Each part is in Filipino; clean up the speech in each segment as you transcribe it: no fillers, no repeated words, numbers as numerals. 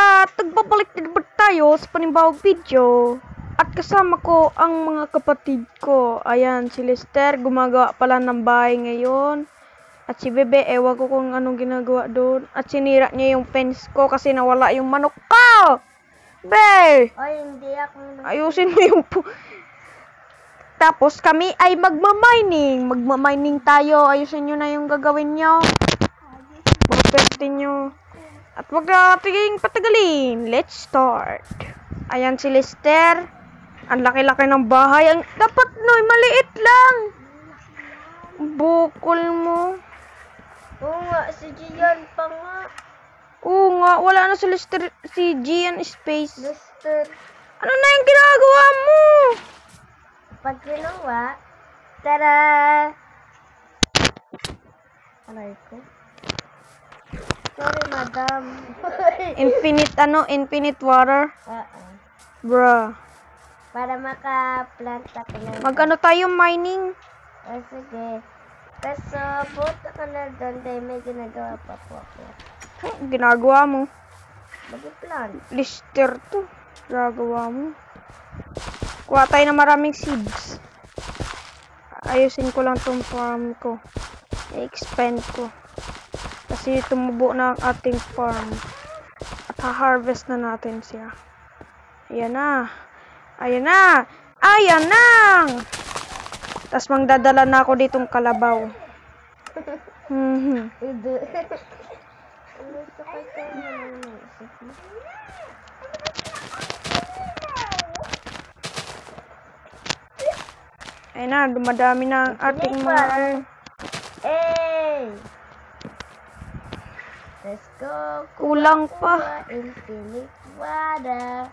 At nagbabalik na naman tayo sa panibawang video. At kasama ko ang mga kapatid ko. Ayan, si Lester, gumagawa pala ng bahay ngayon. At si Bebe, ewan ko kung anong ginagawa doon. At sinira niya yung fence ko kasi nawala yung manok ko. Be! Ay, hindi ako. Ayusin mo yung... Tapos kami ay magmamining. Magmamining tayo. Ayusin nyo na yung gagawin nyo. Pagpestin nyo. At wag nating patagalin. Let's start. Ayan si Lester. Ang laki-laki ng bahay. Ang dapat noy, maliit lang. Bukol mo. Oo nga, si Gian pa nga. Oo nga, wala na si Lester, si Gian Space. Lester. Ano na yung ginagawa mo? Pag ginawa, tara! Aray ko. Sorry, madam. Infinite water. Bruh. Para maka-plant ako na. Magano tayo mining? Sige. Kaso, puto ka na doon dahil may ginagawa pa po ako. Ginagawa mo. Mag-plant. Lister to. Ginagawa mo. Kuha tayo ng maraming seeds. Ayusin ko lang tong farm ko. I-expand ko. Kasi tumubo na ang ating farm. At ha-harvest na natin siya. Ayan na. Ayan na. Ayan na. Tapos magdadala na ako ditong kalabaw. Hindi. Ayan na. Dumadami na ang ating mga... Hey! Let's go. Kulang pa. Infinite water.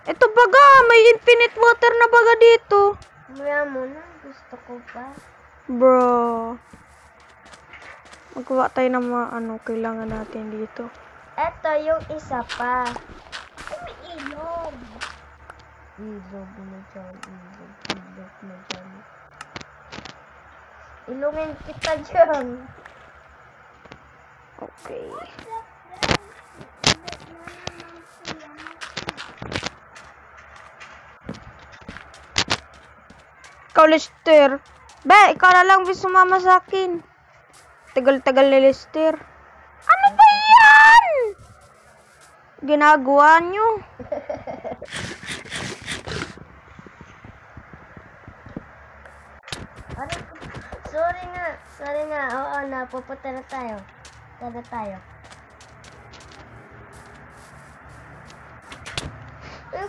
Ito baga, may infinite water na baga dito. Maya mo na, gusto ko pa. Bro. Magawa tayo ng mga kailangan natin dito. Ito yung isa pa. Ay, may ilog. Ilog na dyan, ilog na dyan. Ilungin kita dyan. Okay. Ikaw, Lester. Be, ikaw na lang sumama sa akin. Tagal-tagal ni Lester. Ano ba yan? Ginagawa nyo. Sorry nga. Oo na, pupunta na tayo. Tara tayo.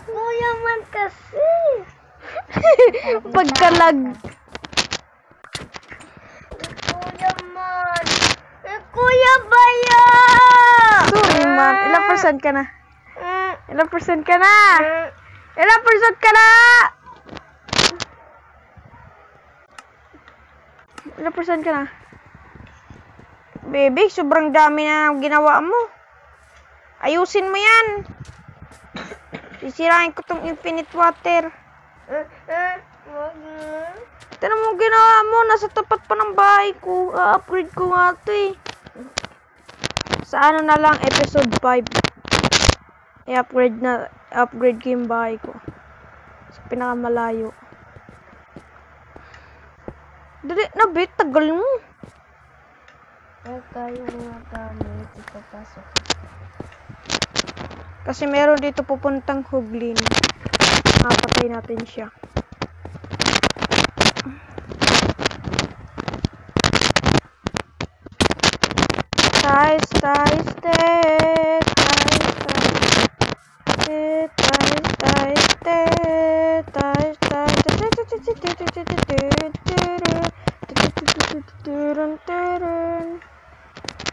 Kuya man kasi. Pagkalag. Kuya man. Kuya Baya! Sorry man. Ilang percent ka na? Ilang percent ka na? Ilang percent ka na? Ilang percent ka na? Baby, sobrang dami na ginawa mo. Ayusin mo yan. Sisirain ko tong infinite water. Wag na. Tignan mo ginawa mo. Nasa tapat pa ng bahay ko. Upgrade ko nga ito eh. Sa ano na lang, episode 5. I-upgrade ko yung bahay ko. Sa pinakamalayo. Dali na, bit. Tagal mo. Tayo mga gamit. Ipapasok. Kasi meron dito pupuntang huglin. Napatay natin siya.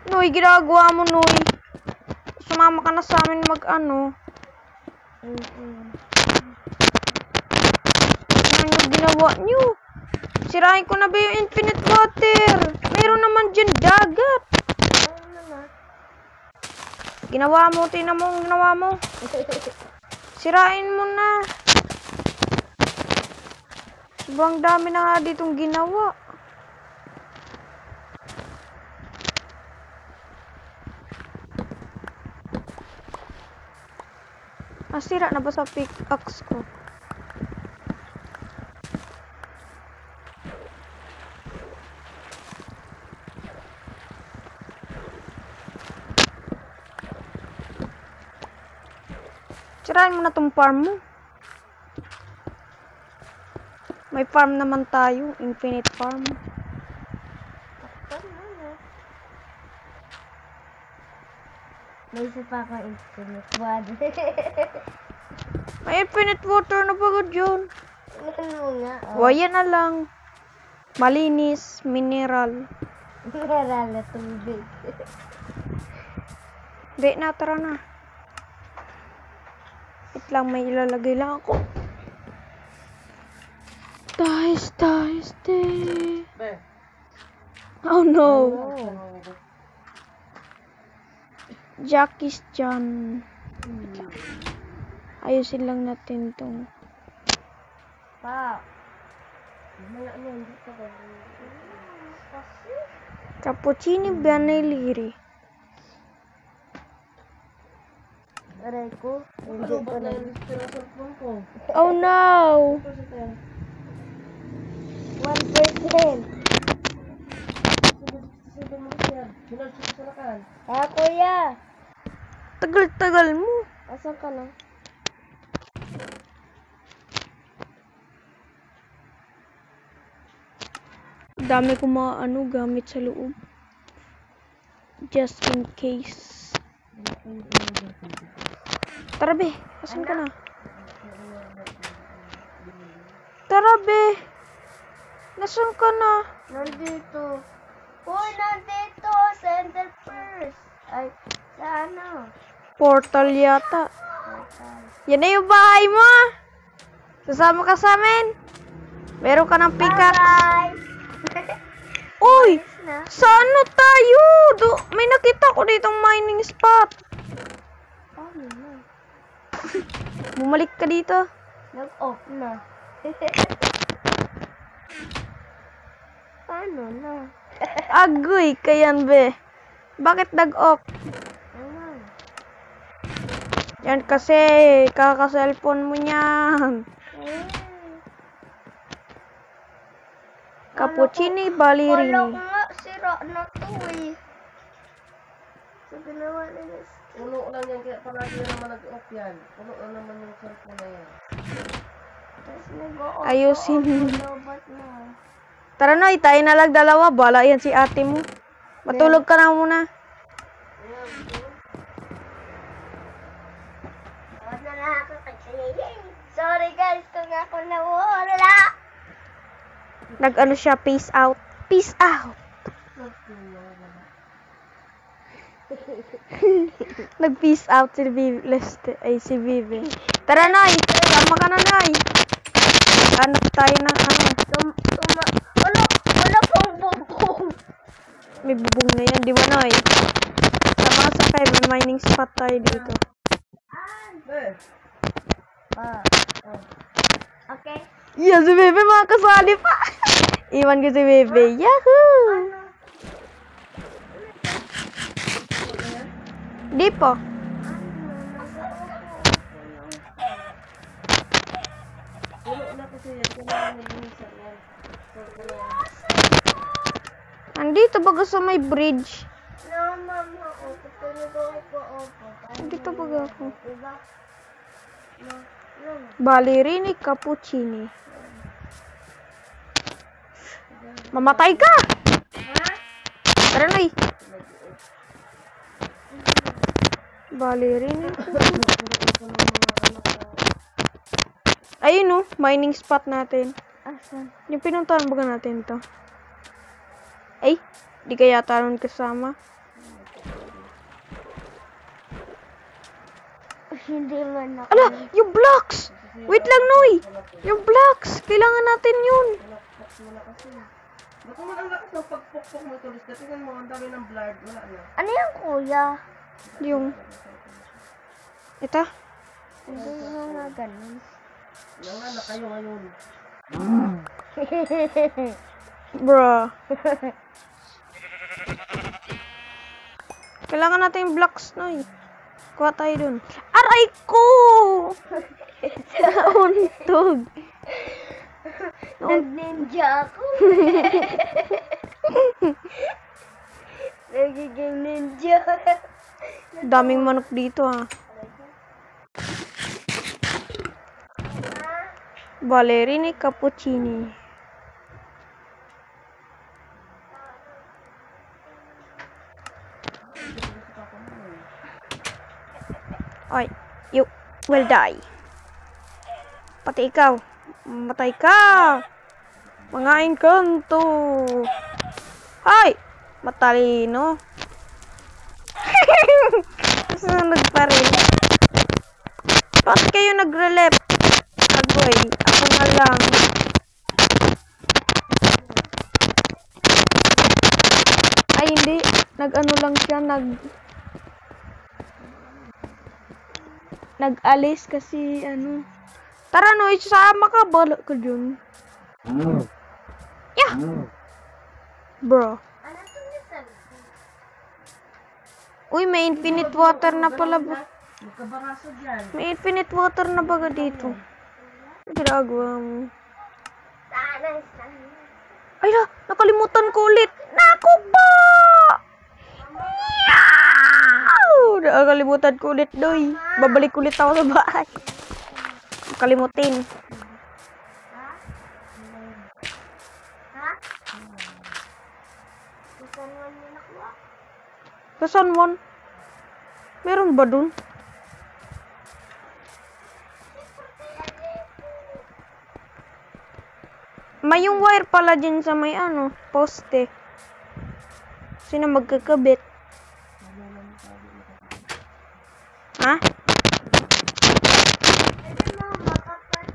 Noy, ginagawa mo, Noy. Sumama ka na sa amin ano yung ginawa nyo? Sirain ko na ba yung infinite water? Meron naman dyan dagat. Ginawa mo, tingnan mo ang ginawa mo. Sirain mo na. Sobrang dami na nga ditong ginawa. Nasira na ba sa pickaxe ko? Sirain mo na tong farm mo. May farm naman tayo. Infinite farm. May isa pa akong infinite water. May infinite water na pagod yun. Ano mo nga? Waya na lang. Malinis. Mineral. Mineral na tubig. Di na, tara na. Wait lang, may ilalagay lang ako. Dice. Oh no. Jackie's dyan. Ayusin lang natin tong. Pa. Cappuccino Baneliri. Aray ko. Hindi ko na. Oh no. 1%. Ah, kuya. Tagal-tagal mo. Asan ka na? Dami ko mga gamit sa loob. Just in case. Tara be, asan ka na? Tara be. Nasaan ka na? Nandito. Uy, nandito. Center first. Ay, sa ano? Portal yata. Yan na yung bahay mo. Sasama ka sa amin. Meron ka ng pickaxe. Bye! Uy! Na? Sa ano tayo? May nakita ko ditong mining spot. Paano na? Bumalik ka dito. Nag-off na. Paano na? Agoy, kayan be. Bakit nag-off? Ewan. Yan kasi, kaka-cellphone mo niyan. Cappuccini Kala Ballerini. ko nga, sira na to eh. So, ginawa nila. Puno lang yan, kaya palagi na naman nag-off yan. Puno na naman yung cellphone na yan. Tapos nag-off. Ayusin. Lobat na. Tara na, tayo na lang dalawa. Bala yan si ate mo. Matulog ka na muna. Tawad na lang ako kasi. Sorry guys, kung ako nawala. Nag-ano siya, peace out. Peace out. Nag-peace out si Vivi. Si Vivi. Tara, Nay. Sama ka na, Nay. Hanap tayo ng ano. Wala pong bubong. May bubong na yan, di ba, Nay? Sama ka sa kayo. May mining spot tayo dito. Okay. Yeah, si Vivi mga kasali pa. Iwan ko si Vivi. Yahoo! Di po. Puno na kasi yan, kailangan nilinisan yan. Andito baga sa may bridge. No, mama. Tutulog ako. Andito baga ako. Diba? No. Ballerini Cappuccini. Mamatay ka! Tara na Ballerini. Ayun mining spot natin. Asan? Yung pinuntahan baga natin to. Ay, di kaya taron kasama. Hindi man ako. Ala, yung blocks! Wait lang, Noy! Yung blocks! Kailangan natin yun. Ba't naman ang lakas ng pagpukpok mo tulis? Tingnan mo, ang dami ng blood. Wala na. Ano yung kuya? Yung... Ito? Hindi nga ganun. Yan nga na kayo ngayon. Bruh. Kailangan natin yung blocks, Noy. Kuha tayo dun. Aray ko! Nauntog. Nag-ninja ako. Nagiging ninja. Daming manok dito ha. Ballerina cappuccini. Ay, you will die. Pati ikaw. Matay ka. Mga engkanto. Ay! Matalino. Sunog pa rin. Bakit kayo nagre-left? Agoy, ako nga lang. Ay, hindi. Nag-ano lang siya, nag-alis kasi, ano. Tara, no, isama ka. Bala ka dyan. Yeah! Bro. Ano to niya? Uy, may infinite water na pala ba? Magkabaraso dyan. May infinite water na baga dito. Ginagawa mo. Ay na, nakalimutan ko ulit. Naku po! Nakalimutan ko ulit, doy. Babalik ulit ako sa bahay. Nakalimutin. Ha? Saan mo niya nakuha? Kasan one? Meron ba dun? May yung wire pala dyan sa may ano, poste. Sino magkakabit? Ha? Pwede mo makapat.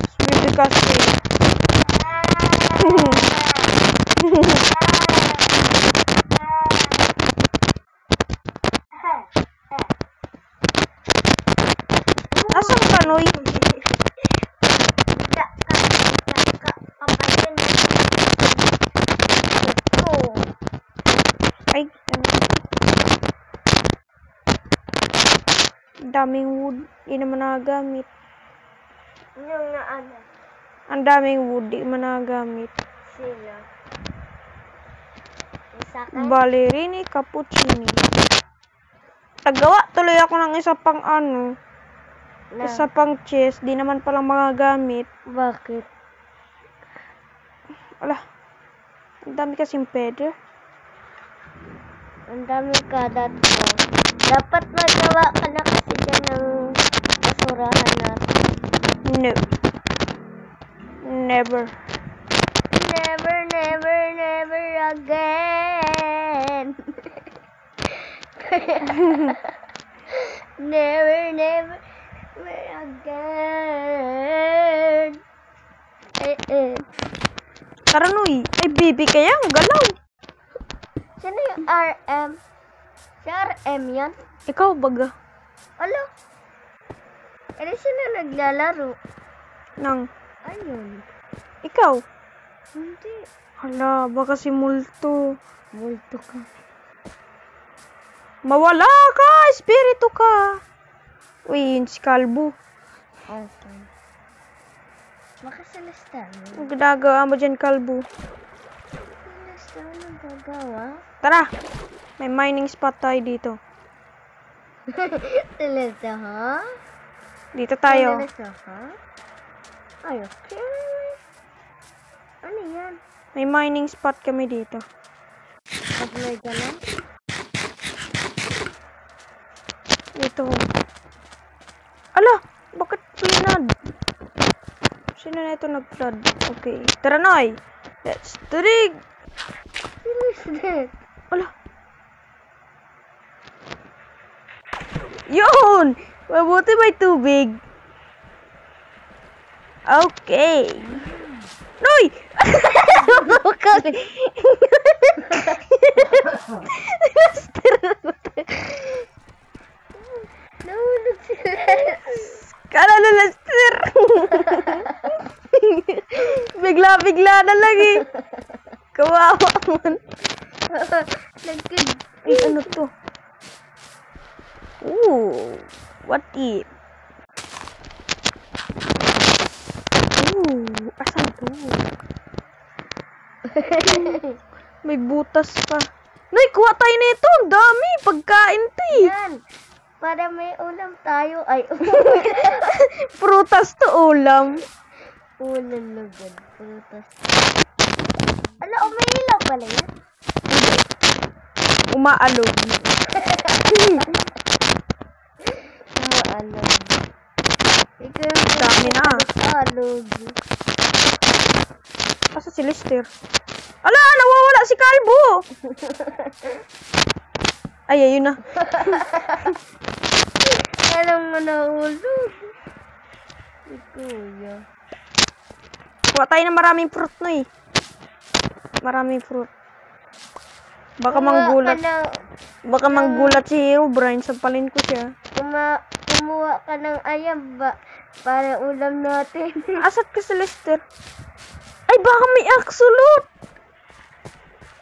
Sweet kasi. Asan ka, Noy? Ay, daming wood. Di naman nagagamit. Yung na ano? Ang daming wood. Di naman nagagamit. Sila. Isa ka? Ballerina cappuccini. Nagawa tuloy ako ng isa pang ano. Na. Isa pang chest. Di naman palang magagamit. Bakit? Wala. Ang dami kasing pwede. Ang dami kadat ko. Dapat magawa ka na kasi dyan ng basurahan natin. No. Never. Never, never, never again. Never, never, never again. Tara, Noy. Ay, baby kaya. Ang galaw. Sino yung RM? Si RM yan? Ikaw baga. Alo? Ano sino naglalaro? Nang. Ayun. Ikaw. Hindi. Hala, baka si Multo. Multo ka. Mawala ka! Espiritu ka! Uy, yun si Kalbo. Okay. Makasalastan. Ang ginagawa mo dyan, Kalbo. Salastan ang gagawa? Tara! May mining spot tayo dito. Talaga, ha? Dito tayo. Talaga, ha? Ay, okay. Ano yan? May mining spot kami dito. Pag may ganun? Dito. Ala! Bakit flood? Sino na ito nag-flood? Okay. Tara, Noy! Let's dig! Sino is that? Ala! Yun! Mabuti may tubig. Okay. Noy! Nahulog sila. Kala na Lester. Bigla-bigla na lang eh. Kawawa man. Nagkid. Ay, ano to? Ooh, what it? Ooh, asan to? May butas pa. Nay, kuha tayo nito. Ang dami. Pagkain to eh. Yan. Para may ulam tayo. Ay, Prutas to ulam. ulam na good. Prutas. Ala, may ilaw pala yan. Umaalog. Umaalog. Ikaw yung Dami na. umaalog. Asa si Lester? Ala, nawawala si Kalbo. Ay, ayun na. Alam mo na ulog. Kuya. Kuha tayo ng maraming fruit na eh. Maraming fruit. Baka manggulat. Baka manggulat si Herobrine. Sampalin ko siya. Kumuha ka ng ayam ba? Para ulam natin. Asat ka si Lester? Ay, baka may axolot.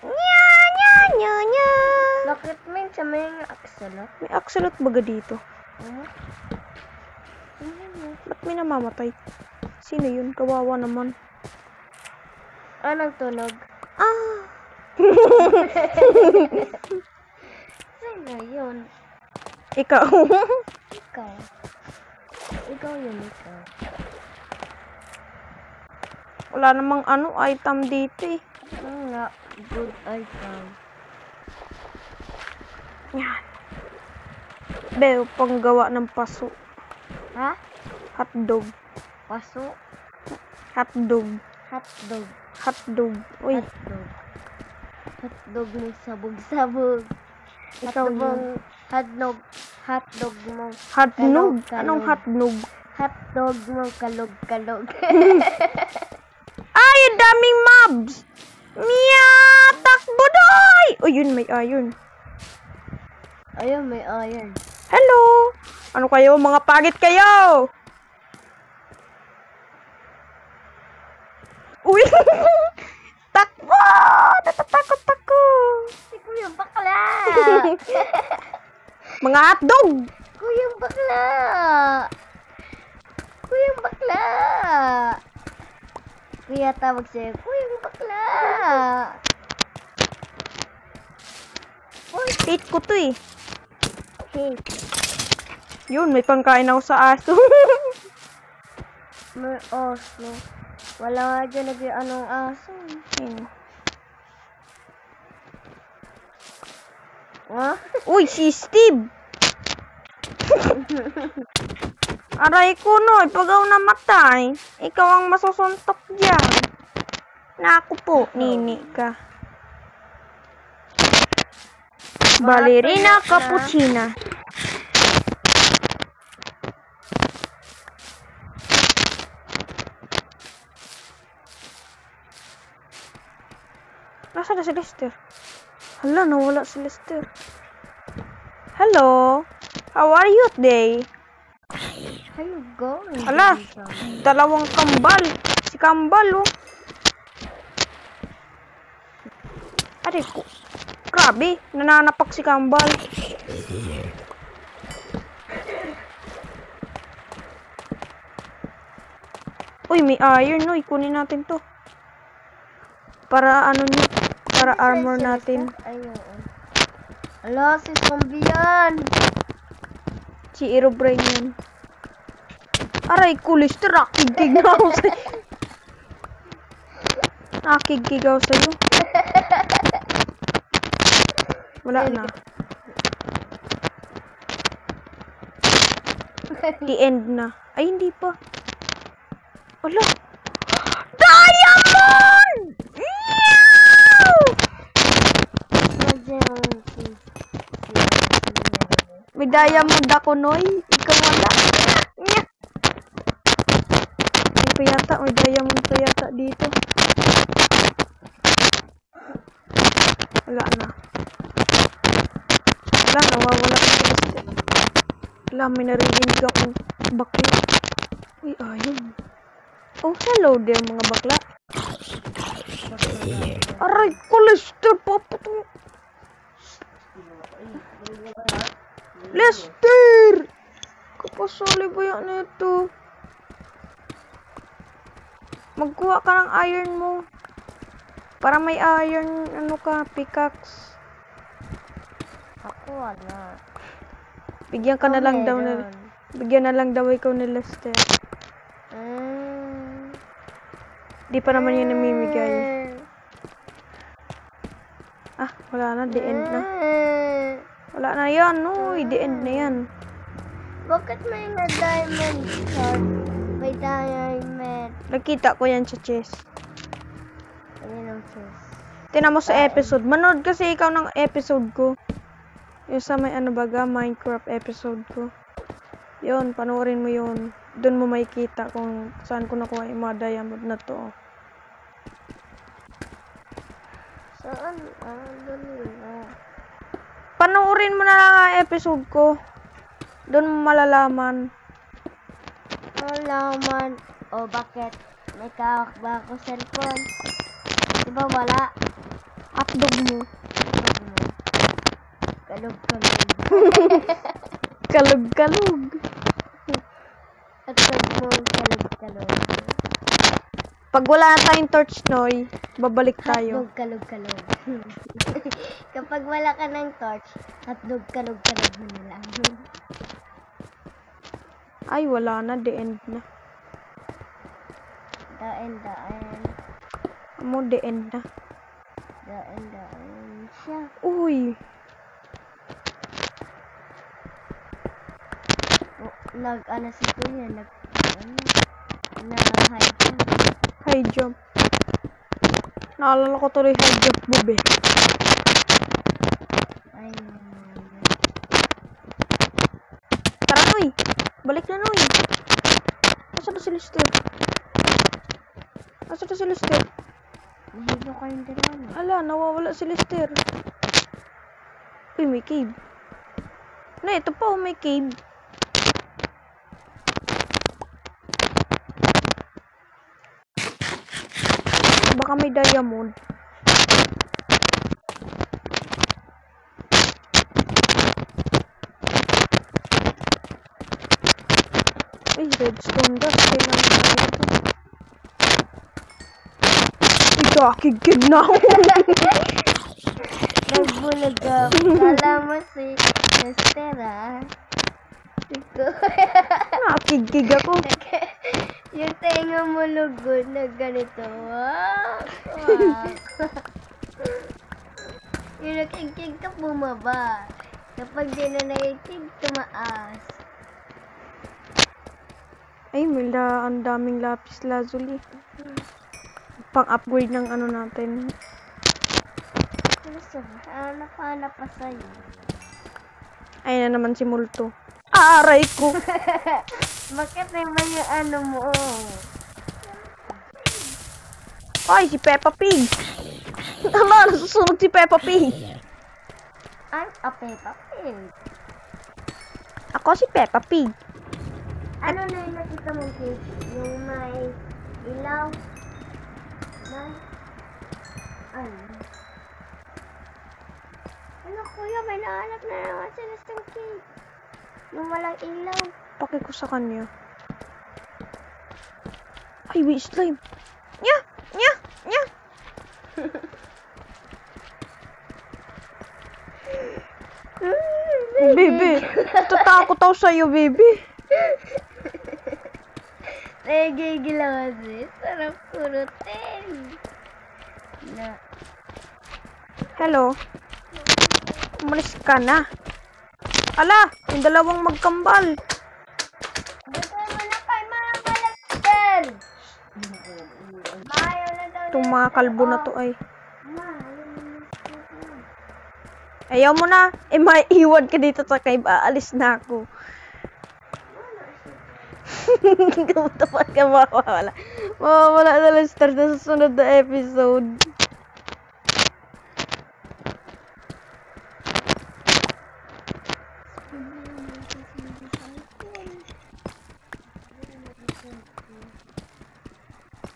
Nya, nya, nya, nya. Bakit may sa may aksalot? May axolot baga dito? Ba't may namamatay? Sino yun? Kawawa naman. Anong tunog? Ah! Sino yun? Ikaw. Ikaw. Ikaw yun, ikaw. Wala namang item dito eh. Nga, good item. Yan. Beo, panggawa ng paso. Ha? Hotdog. Paso? Hotdog. Hotdog. Hotdog. Uy, Hotdog. Hotdog mo sabog-sabog. ikaw yun. Hotdog. Hotdog mo. Hotdog? Kalog-kalog. Anong hotdog? Hotdog mo kalog-kalog. Ay, ang daming mobs! Meow! Takbo doy! Uy, yun, may iron. Ayun, may iron. Hello! Ano kayo? Mga pagit kayo! Uy! Takbo! Natatakot ako! Si Kuya Bakla! Mga hotdog! Kuya Bakla! Kuya Bakla! Kuya tawag sa'yo, Kuya Bakla! Hate ko to eh. Hey, Yun, may pangkain ako sa aso. may aso. Wala nga dyan anong aso. Yun. Ha? Uy, si Steve! Aray ko no, pag ako namatay, ikaw ang masusuntok dyan. Naku po, nini ka. Ballerina Cappuccina. Nasaan na si Lester? Hala, nawala si Lester. Hello? How are you today? How you going? Hala, dalawang kambal. Si kambal, oh. Aray ko. Grabe, nananapak si kambal. Uy, may iron, no. Ikunin natin to. Para ano nyo, para armor natin. Ayun. Ala, si zombie yan. Si Herobrine yan. Aray ko, Lester, nakikig na ako sa'yo. Nakikig ako sa'yo. Wala na. The end na. Ay, hindi pa. Wala. Diamond! Meow! May diamond ako, Noy. Ikaw wala. Nya. May pa yata. May diamond pa yata dito. Nawawala na si Lester. Wala, may narinig akong bakla. Uy, ayun. Oh, hello there mga bakla. Aray ko, Lester, papatong. Lester! Kapasali ba yan ito? Magkuha ka ng iron mo. Para may iron, ano ka, pickaxe. Ako wala. Bigyan ka na lang daw Meron. bigyan na lang daw ikaw ni Lester. Di pa naman yun namimigay. Ah, wala na, the end na. Wala na yan, no, the end na yan. Bakit may diamond sword? May diamond. Nakita ko yan sa chest. Ayun ang chest. Tinan mo sa episode. Manood kasi ikaw ng episode ko. Yung sa may ano baga, Minecraft episode ko. Yun, panoorin mo yun. Doon mo makikita kung saan ko nakuha yung mga diamond na to. Saan? Doon yun. Panoorin mo na lang ang episode ko. Doon mo malalaman. Malaman. O bakit? May kawak ba ako cellphone? Diba wala? Hotdog mo. Kalog-kalog. Kalog-kalog. At pag mo kalog-kalog. Pag wala na tayong torch, Noy, babalik tayo. Hotdog kalog-kalog. Kapag wala ka ng torch, hotdog kalog-kalog mo na lang. Ay, wala na. The end na. Daan. Amo, the end na. Daan siya. Uy. Nag-ano si Kuya, nag-high jump. High jump. Naalala ko tuloy high jump, bube. Ay, Tara, Noy. Balik na, Noy. Asa na si Lester? nahilo kayong dalawa. Ala, nawawala si Lester. Uy, may cave. Na, ito pa, oh, may cave. Baka may diamond. Ay, redstone dust. Kailangan ko ito. Ikakigid na ako. Nagbulag ako. Kala mo si Lester, ah. Nakakigig ako. Yung tenga mo lugod na ganito. Wow! Yung nakikig ka bumaba. Kapag di na nakikig, tumaas. Ay, ang daming lapis lazuli. Pang-upgrade ng ano natin. Hanap pa sa'yo. Ayun na naman si Multo. Aray ko! Bakit naman yung ano mo? Ay, si Peppa Pig! Tama, nasusunod si Peppa Pig! I'm a Peppa Pig. Ako si Peppa Pig. Ano na yung nakita mong cake? Yung may ilaw? May... Ano? Ano kuya, may nahanap na naman sila sa cake. Yung walang ilaw. Paki ko sa kanya. Ay, wait, slime. Nya! Nya! Nya! Baby, tatakot ako sa'yo, baby. Nagigil ako kasi. Sarap kurutin. Na. Hello? Umalis ka na. Ala, yung dalawang magkambal. Bigay mo na kay Mama Lester. Mayo na daw. Itong mga kalbo na to ay. Ma, Ayaw mo na. Eh, maiiwan ka dito sa cave. Aalis na ako. Kapatapat ka mawawala. Mawawala na Lester na susunod na episode.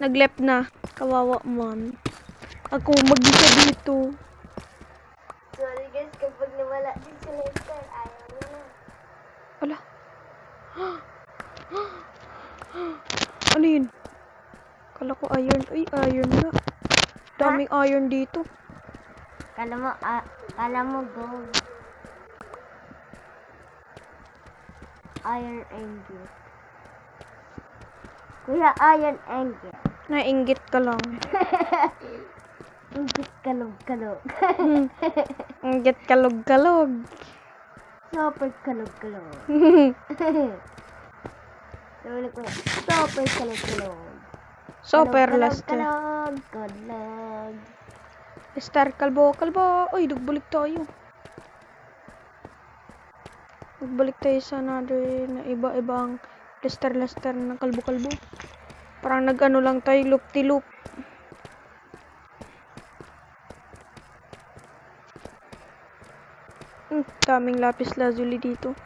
Nag-left na. Kawawa man. Ako mag-isa dito. Sorry guys, kapag nawala din si Lester, ayaw mo na. Ala. Ano yun? Kala ko iron. Uy, iron na. Daming iron dito. Kala mo gold. Iron ingot. Kuya, iron ingot. Nainggit ka lang. Inggit kalog-kalog. Inggit kalog-kalog. Super kalog-kalog. Super kalog-kalog. Super Lester. Kalog. Lester, kalbo. Uy, nagbalik tayo. Nagbalik tayo sa another na iba-ibang Lester na kalbo-kalbo. Parang nag-ano lang tayo, loop-ti-loop. Daming lapis lazuli dito.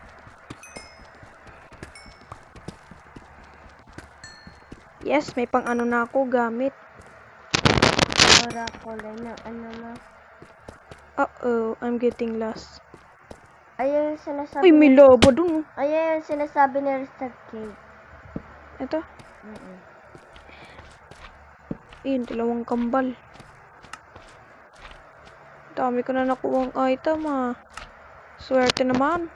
Yes, may pang ano na ako gamit. Ora kulay na ano na. Uh-oh, I'm getting lost. Ayun yung sinasabi. Uy, may lava dun. Ayun yung sinasabi ni Restart Cake. Ito. Ayun, dalawang kambal. Dami ko na nakuha ang item Swerte naman.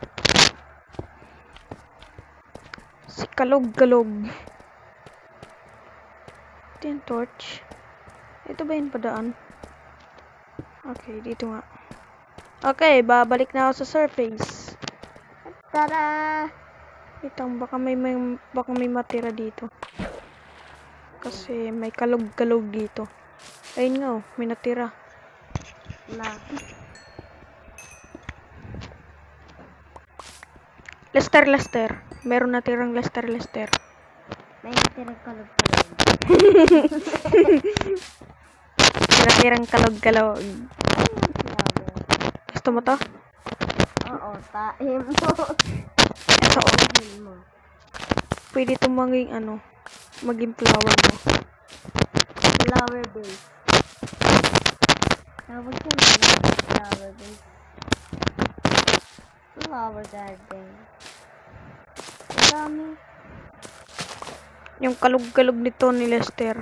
Si kalog-galog. Ito yung torch. Ito ba yung padaan? Okay, dito nga. Okay, babalik na ako sa surface. Tara! Itang baka may matira dito. Kasi may kalog-galog dito. Ayun nga, may natira. Na. Lester. Meron natirang Lester. May natirang kalog-kalog. Natirang kalog-galog. Gusto mo to? Oo, taim mo. Ito, Taim mo. pwede ito maging flower mo. Flower base. Tawag siya mga flower base. Flower garden. Ang dami. Yung kalog-galog nito ni Lester.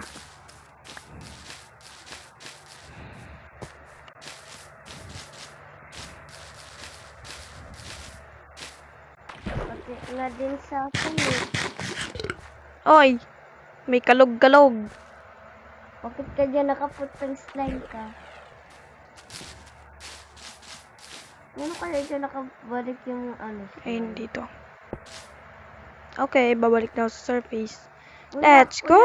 Pati nga din sa akin eh. Oy! May kalog-galog. Bakit ka dyan nakaputang slime ka? Ano kaya dyan nakabalik yung slime? Ayun dito. Okay, babalik na ako sa surface. Kuya, Let's go!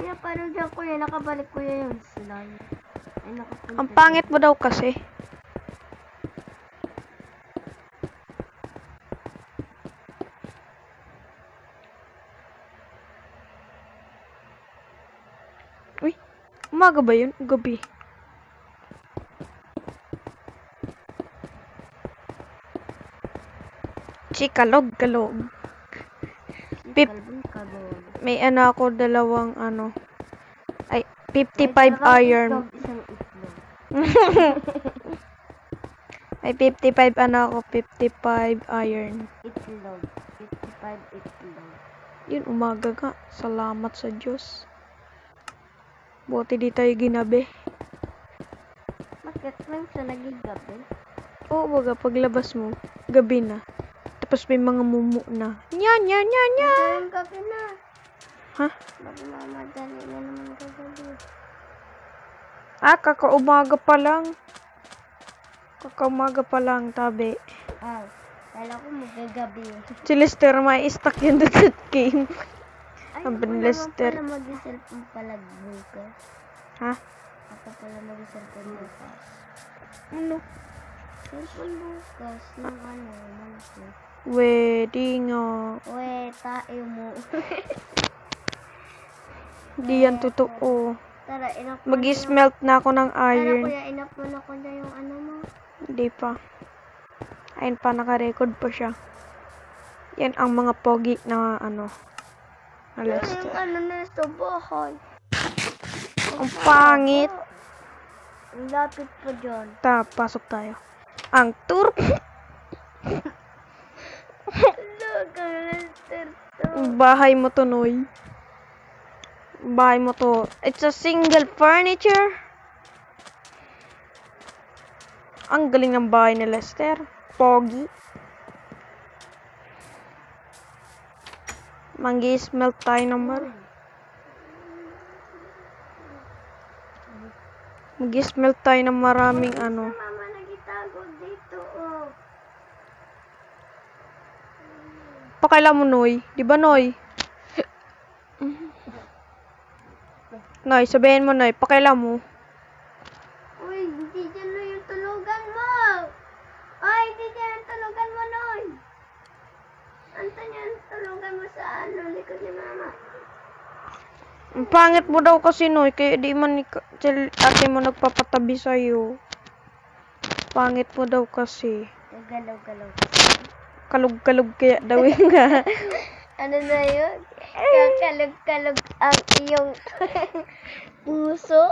Kuya, paano dyan kuya? Nakabalik kuya yung slime. Ay, nakapunta Ang pangit mo daw kasi. Uy, umaga ba yun? Gabi. Kalog-galog. Pip. Kalbon. May ako dalawang ay 55 iron. Isang itlog. Ay 55 ako 55 iron. Itlog. 55 itlog. Yun, umaga ka. Salamat sa Diyos. Buti di tayo ginabi. Bakit lang siya nagigabi? Oo, baga paglabas mo, gabi na. Tapos may mga mumu na. Nya. Madaling gabi na. Ha? Baka mamadali na naman kagabi. Kakaumaga pa lang. Kakaumaga pa lang, tabi. Kala ko magagabi. Si Lester, may stuck yun doon sa game. Ay, Ang ako naman Lester. pala mag-cellphone pala bukas. Ha? Ako pala mag-cellphone bukas. Ano? Cellphone bukas ng malaki. Wedding, Uwe, tayo mo. Di yan totoo. Tara, inap mo na yung... Mag-smelt na ako ng Tara, iron. kuya, inap mo na kuya yung mo. Hindi pa. Ayun pa, naka-record pa siya. Yan ang mga pogi na na Lester. Yung na sa bahay. Ang pangit. Ang lapit pa dyan. Pasok tayo. Ang tour. Look, Bahay mo to, Noy. Bahay mo to. It's a single furniture. Ang galing ng bahay ni Lester. Pogi. Manggi-smell tayo naman. Mag-smell tayo ng maraming ano. Mama nagitago dito, oh. Pakailan mo, Noy. Di ba, Noy? Noy, sabihin mo, Noy. Pakailan mo. Uy, hindi dyan na yung tulugan mo. Ay, hindi dyan ang tulugan mo, Noy. Antan yan, tulugan mo sa likod ni Mama. Ang pangit mo daw kasi, Noy. Kaya di man ate mo nagpapatabi sa'yo. Pangit mo daw kasi. Galaw-galaw. Kalug-kalug kaya daw yung nga. Ano na yun? Kakalog-kalog ang iyong puso.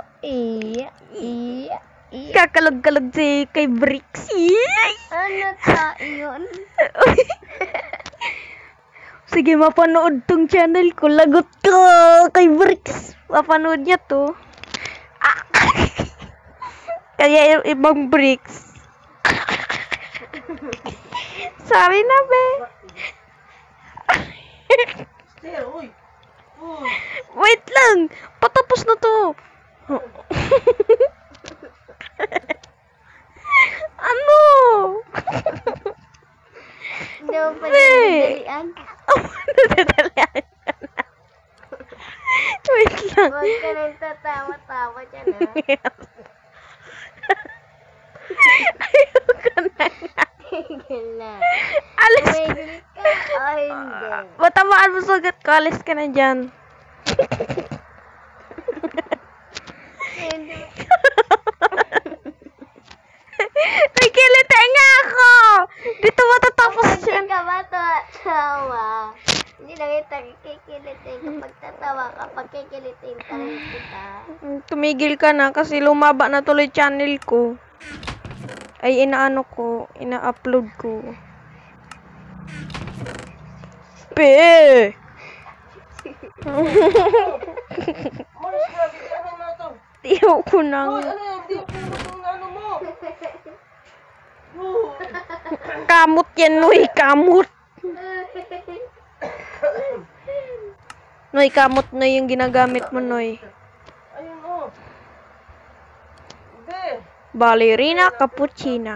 Kakalug-kalug si kay Bricks. Ano ta yun? Sige, mapanood tong channel ko. Lagot ko kay Bricks. Mapanood niya to. Kaya yung ibang Bricks. Sorry na, be. Uy. Uy. Wait lang. Patapos na to. Ano? Hindi mo pa nadadalian. Nadadalian ka na. Wait lang. Huwag ka nang tatawa-tawa dyan, ha? Ayoko na nga. Tigil na. Alis ka. Tumigil ka o hindi? Matamaan mo sugat ko. Alis ka na dyan. Hindi. May kiliti nga ako. Dito matatapos Kapag siya. di ka ba tatawa? Hindi lang kita kikilitin kapag tatawa kapag kikilitin ka rin kita. Tumigil ka na kasi lumaba na tuloy channel ko. Ay, ina-upload ko. Pe! Malis na, bigyan na ito. Tiyaw ko na. Uy, ano yan? Di ako yung ano mo. Kamot yan, Noy. Kamot. Noy, kamot na yung ginagamit mo, Noy. Ayun, oh. Hindi. Ballerina cappuccina.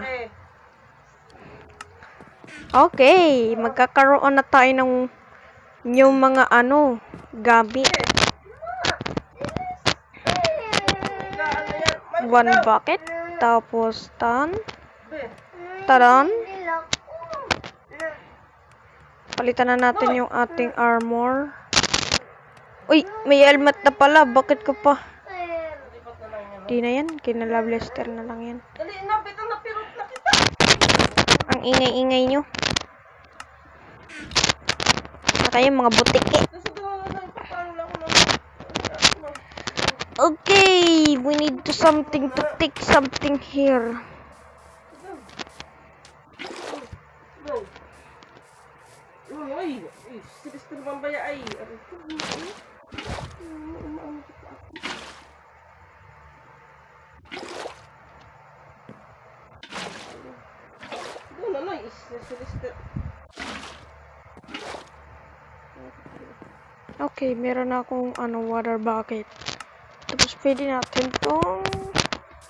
Okay, magkakaroon na tayo ng yung mga gamit. One bucket, tapos taran. Palitan na natin yung ating armor. Uy, may helmet na pala. Bakit ko pa? Di na yan. Kinala Lester na lang yan. Dali na, bitang napirot na kita. Ang ingay-ingay nyo. Na kayo mga butike. Okay, we need to take something here. Uy, silis naman ba ay? Okay, meron akong water bucket. Tapos pwede natin tong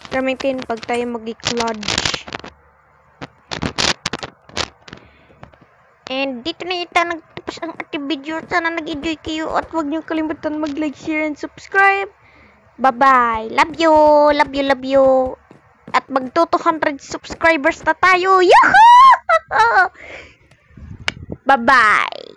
gamitin pag tayo mag-clutch. And dito na ita nagtapos ang ating video. Sana nag-enjoy kayo at huwag niyo kalimutan mag-like, share, and subscribe. Bye-bye. Love you. Love you, love you. At magto 200 subscribers na tayo. Yahoo! Bye-bye.